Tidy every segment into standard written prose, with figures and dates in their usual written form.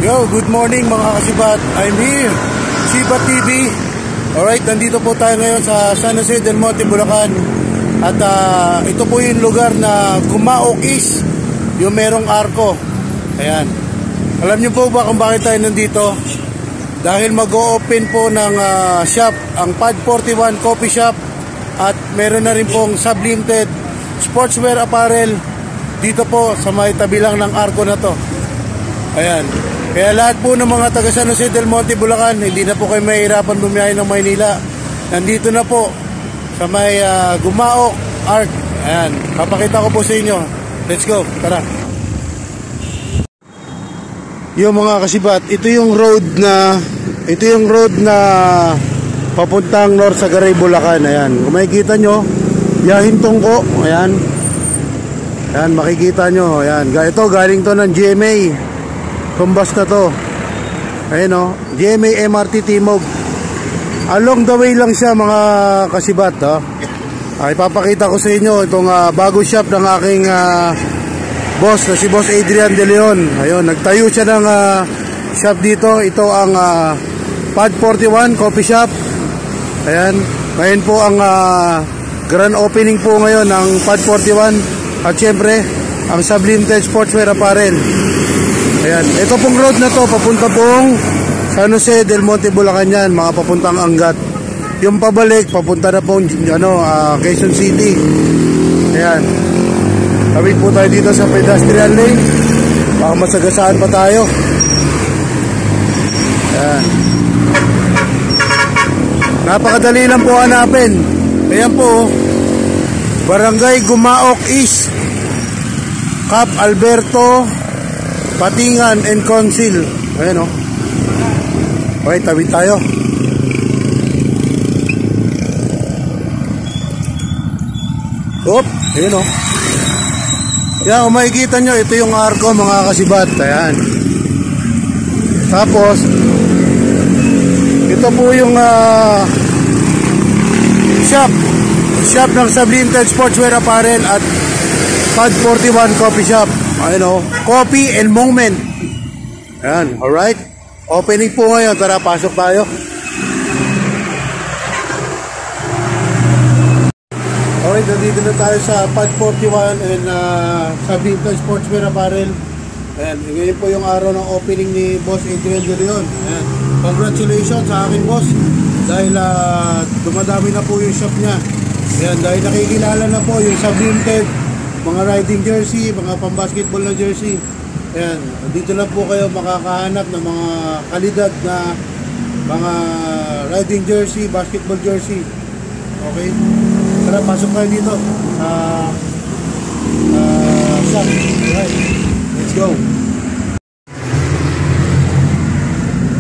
Yo, good morning mga kasibat. I'm here, Sibat TV. Alright, nandito po tayo ngayon sa San Jose del Monte, Bulacan. At ito po yung lugar na Gumaok East, yung merong arko. Ayan. Alam niyo po ba kung bakit tayo nandito? Dahil mag-o-open po ng shop, ang Pad 41 Coffee Shop. At meron na rin pong Sublimited Sportswear Apparel dito po sa may tabi lang ng arko na to. Ayan. Kaya lahat po ng mga taga San Jose del Monte, Bulacan, hindi na po kayo mahihirapan bumiyahe ng Maynila. Nandito na po sa may Gumaok Arc. Ayan, papakita ko po sa inyo. Let's go, tara. Yung mga kasibat, ito yung road na papuntang North Sagaray, Bulacan. Ayan, kung makikita nyo, Yahintong ko. Ayan. Ayan, makikita nyo. Ayan, ito galing to ng GMA. Kumbas na to. Ayan o, GMA MRT Timog. Along the way lang siya mga kasibat. Ipapakita ko sa inyo itong bago shop ng aking boss na si Boss Adrian De Leon. Ayun, nagtayo siya ng shop dito. Ito ang Pad 41 Coffee Shop. Ayan, ngayon po ang grand opening po ngayon ng Pad 41. At syempre ang Sublimited Sportswear Apparel. Ayan, ito pong road na to papunta pong San Jose del Monte, Bulacan yan, mga papuntang Angat. Yung pabalik papunta na pong Quezon City. Ayan, kawit po tayo dito sa pedestrian lane, baka masagasaan pa tayo. Ayan, napakadali lang po hanapin. Ayan po, Barangay Gumaok East, Cap Alberto, Patingan and Council. Ayan o. Okay, tawid tayo. Oop, ayan o. Yan, kung makikita nyo, ito yung arko mga kasibat. Ayan. Tapos ito po yung shop ng Sublimited Sportswear Apparel at Pad 41 Coffee Shop. Ayan o, Coffee and Moment. Ayan, alright. Opening po ngayon, tara pasok tayo. Alright, nandito na tayo sa Pad 41 and Sublimited Sportswear Apparel. Ayan, ngayon po yung araw ng opening ni Boss Adrian De Leon. Ayan, congratulations sa aking boss. Dahil dumadami na po yung shop niya. Ayan, dahil nakikilala na po yung Sublimited, mga riding jersey, mga pambasketball na jersey. Ayan, dito lang po kayo makakahanap ng mga kalidad na mga riding jersey, basketball jersey. Okay? Tara, pasok tayo dito sa shop. Alright, let's go.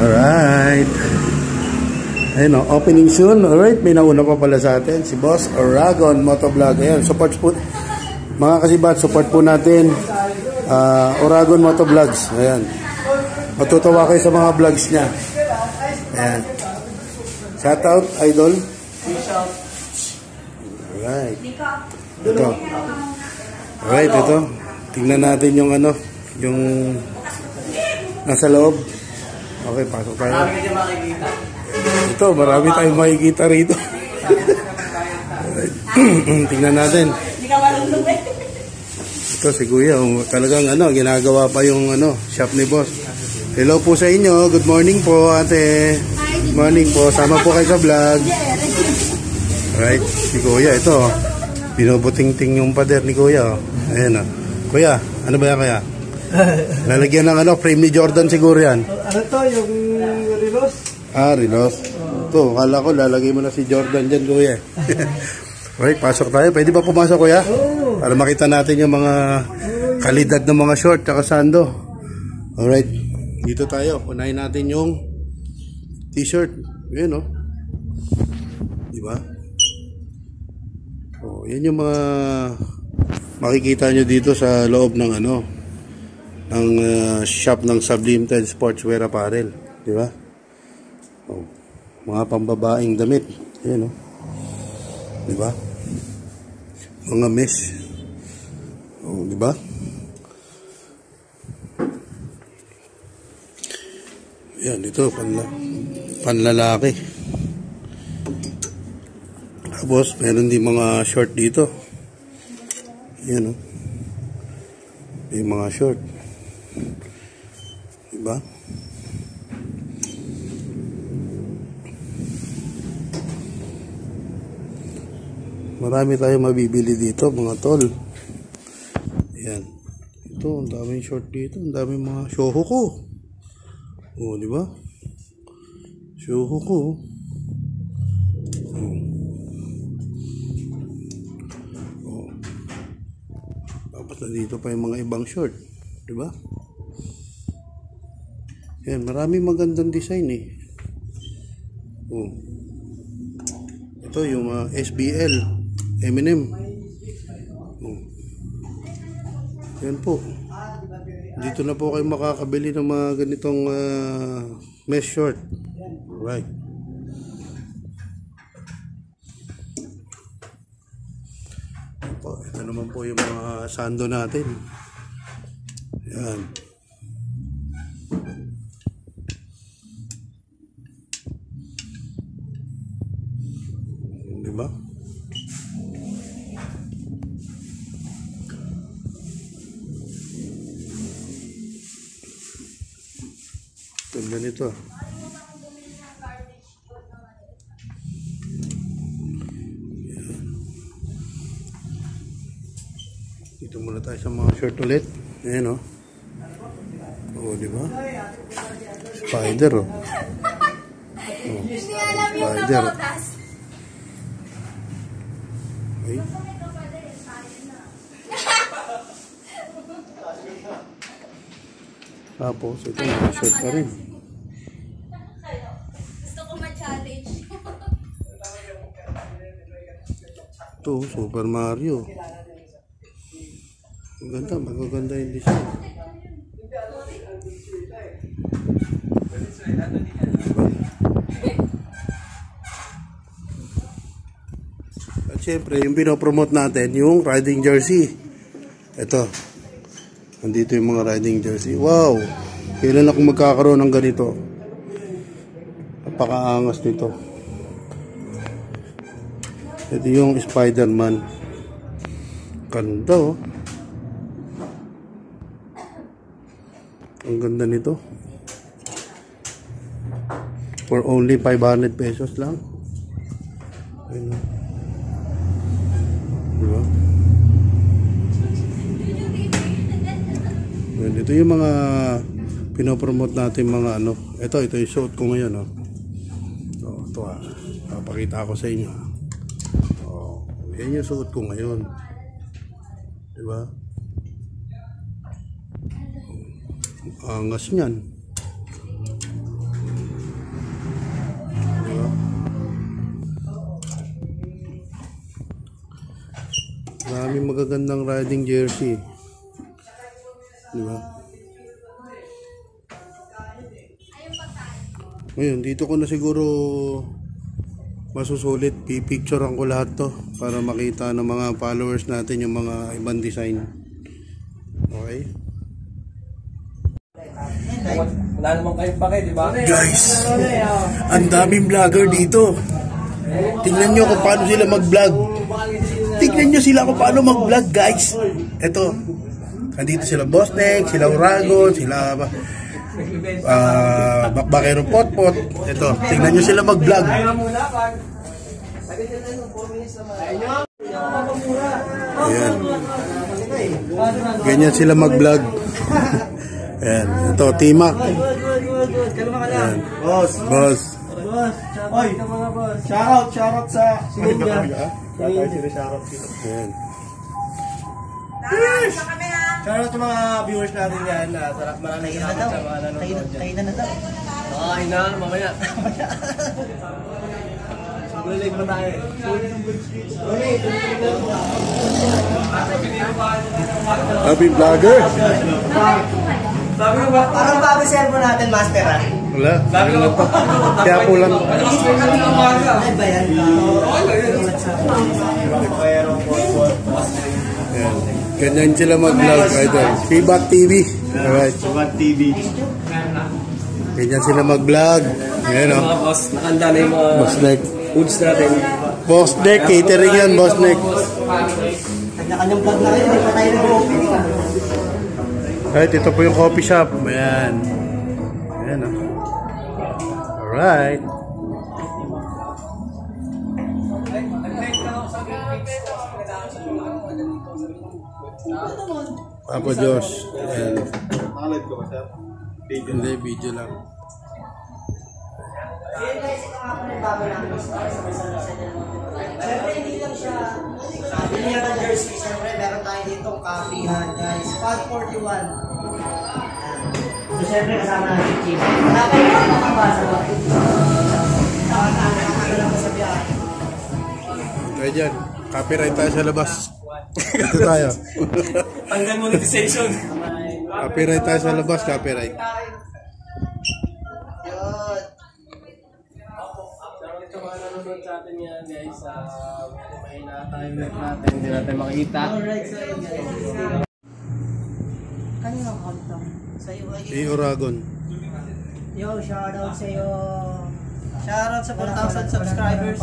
Alright. Ayun o, opening soon. Alright, may nauna pa pala sa atin si Boss Oragon Motovlog. Ayan, support po mga kasibat, support po natin Oragon Motovlogs. Ayan, matutuwa kayo sa mga vlogs niya. Ayan, shout out idol. Alright, ito. Alright, ito tingnan natin yung yung nasa loob. Okay, pasok tayo. Ito, marami tayong makikita rito. Tingnan natin. Ito si Kuya, talagang ginagawa pa yung shop ni Boss. Hello po sa inyo. Good morning po, ate. Good morning po. Sama po kayo sa vlog. Alright, si Kuya ito. Binubuting-ting yung pader ni Kuya. Ayan o. Kuya, ano ba yan kaya? Lalagyan ng frame ni Jordan siguro yan. Ano to, yung Rilos? Rilos. Ito, kala ko lalagay mo na si Jordan dyan, Kuya. Alright, pasok tayo. Pwede ba pumasok, Kuya? Para makita natin yung mga kalidad ng mga short at sando. Alright, dito tayo. Unahin natin yung t-shirt. Ayan o. Diba? Yan yung mga makikita nyo dito sa loob ng ng shop ng Sublimited Sportswear Apparel. Diba? Mga pambabaeng damit. Ayan o. Diba? Mga mesh. Diba? Yan, ito, panlalaki. Tapos, meron din mga short dito. Yan, oh. May mga short. Diba? Marami tayong mabibili dito, mga tol. Ayan. Ito, ang daming short dito. Ang daming mga shoho ko. Oh, di ba? Shoho ko. Oh. Tapos na dito pa yung mga ibang short. Di ba? Ayan, maraming magandang design eh. Oh. Ito yung SBL. M&M. Oh. Yan po. Dito na po kayo makakabili ng mga ganitong mesh short. Right. Ito naman po yung mga sando natin. Yan. Diba? Ganda nito. Dito muna tayo sa mga shirt ulit. Ayan, oh. Oo, di ba? Spider, oh. Oh. Spider. Okay. Tapos, ito mga shirt pa rin. Gusto ko ma-challenge. Ito, Super Mario. Maganda, magaganda yung design. At syempre, yung pinopromote natin, yung riding jersey. Ito. Nandito yung mga riding jersey. Wow! Kailan ako magkakaroon ng ganito? Napakaangas nito. Ito yung Spider-Man. Ganda, oh. Ang ganda nito. For only 500 pesos lang. Ayun. Diba? Ito yung mga pinopromote natin mga ano. Ito yung suot ko ngayon, oh. So, ito papakita ko sa inyo. Oh, yan yung suot ko ngayon. Diba? Angas niyan. Diba? Maraming magagandang riding jersey. Diba? Ngayon, dito ko na siguro masusulit. Pipicturean ko lahat to para makita ng mga followers natin yung mga ibang design. Okay? Wala naman kayong pake, di ba? Guys, ang daming vlogger dito. Tingnan nyo kung paano sila mag-vlog. Tingnan nyo sila kung paano mag-vlog, guys. Ito. Nandito sila Boss Neck, sila Uragon, sila Bakbakero Potpot. Ito, tingnan nyo sila mag-vlog. Ayan. Ganyan sila mag-vlog. Ayan. Ito, Timak. Ayan. Boss. Boss. Oy, shoutout sa Sinja. Ayan. Shoutout sa mga viewers natin yan. Maraming salamat sa mga nanonood dyan. Kainan na daw. Ina, mamaya. Sugulig pa tayo. Happy vlogger. Sabi ko ba? Parang bago cellphone natin, master, ha? Wala. Kaya po lang. Ay, bayan ka. Ayan. Ganyan sila mag-vlog, idol. Feedback TV. Alright. Sugat TV. Ganyan sila mag-vlog. Ayan o. Mga boss, nakanda na yung mga Boss Neck. foods natin. Boss Neck, catering yan, Boss Neck. Kanya-kanyang vlog na kayo, hindi pa tayo nag-opening. Right, ito po yung coffee shop. Ayan. Ayan o. Alright. Apo Diyos. Ayan. Nakalive ka ba, sir? Hindi, video lang. Ayan guys, ito nga po ng bago namin store sa Quezon. Siyempre, hindi lang siya bili niya ng jersey. Siyempre, meron tayo dito kapihan guys. Pad 41. So, siyempre, kasama natin si Chip. Dapat yung nakabasa ba? Nakakagalang ko sa biyahe. Kaya dyan, copyright tayo sa labas. Ito tayo. Tanggal monetization. Copyright tayo sa labas, copyright. Yun. Ito mga nanonood sa atin yan guys. Mahina tayo net natin. Hindi natin makita. Alright, so yun guys. Kanino kontak? Sa'yo ba? Si Oragon. Yo, shoutout sa'yo. Shoutout sa 4,000 subscribers.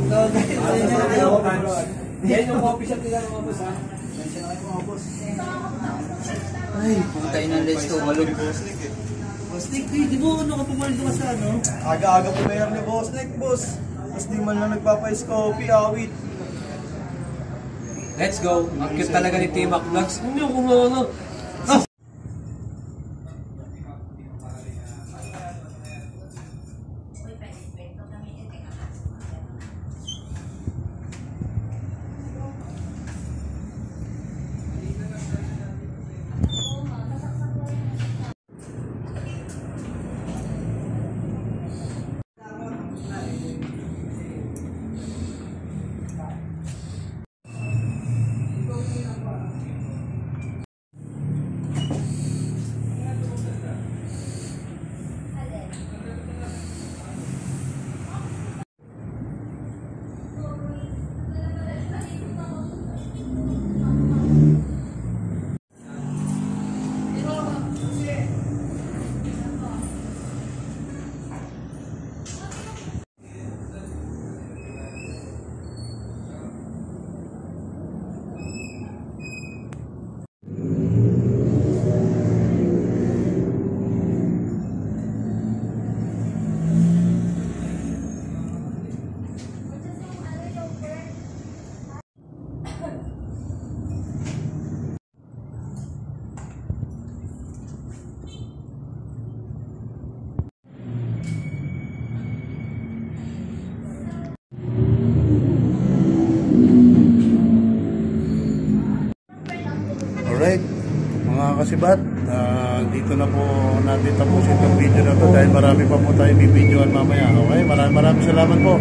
So guys, Yan yung coffee shop nila mga boss ha. ay, puntay na let's go. Malog. Boss Nick, di mo ano ka pumaldo ka sa ano? Aga-aga po meron ni Boss Nick, boss. Tapos di man lang nagpapais coffee, awit. Let's go. Ang cute talaga ni T-Mac Vlogs. Hindi ko ano. Alright, mga kasibat, dito na po natin tapusin itong video na to dahil marami pa po tayo bibidyoan mamaya. Okay, maraming salamat po.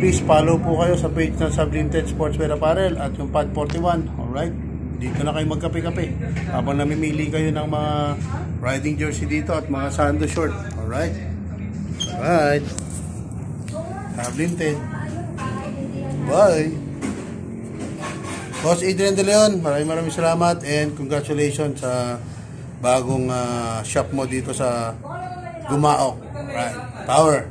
Please follow po kayo sa page ng Sublinted Sportswear Apparel at yung Pad 41. Alright, dito na kayo magkape-kape habang namimili kayo ng mga riding jersey dito at mga sando short. Alright, alright, Sublinted. Bye. Boss Adrian De Leon, maraming salamat and congratulations sa bagong shop mo dito sa Gumaok. Right. Power.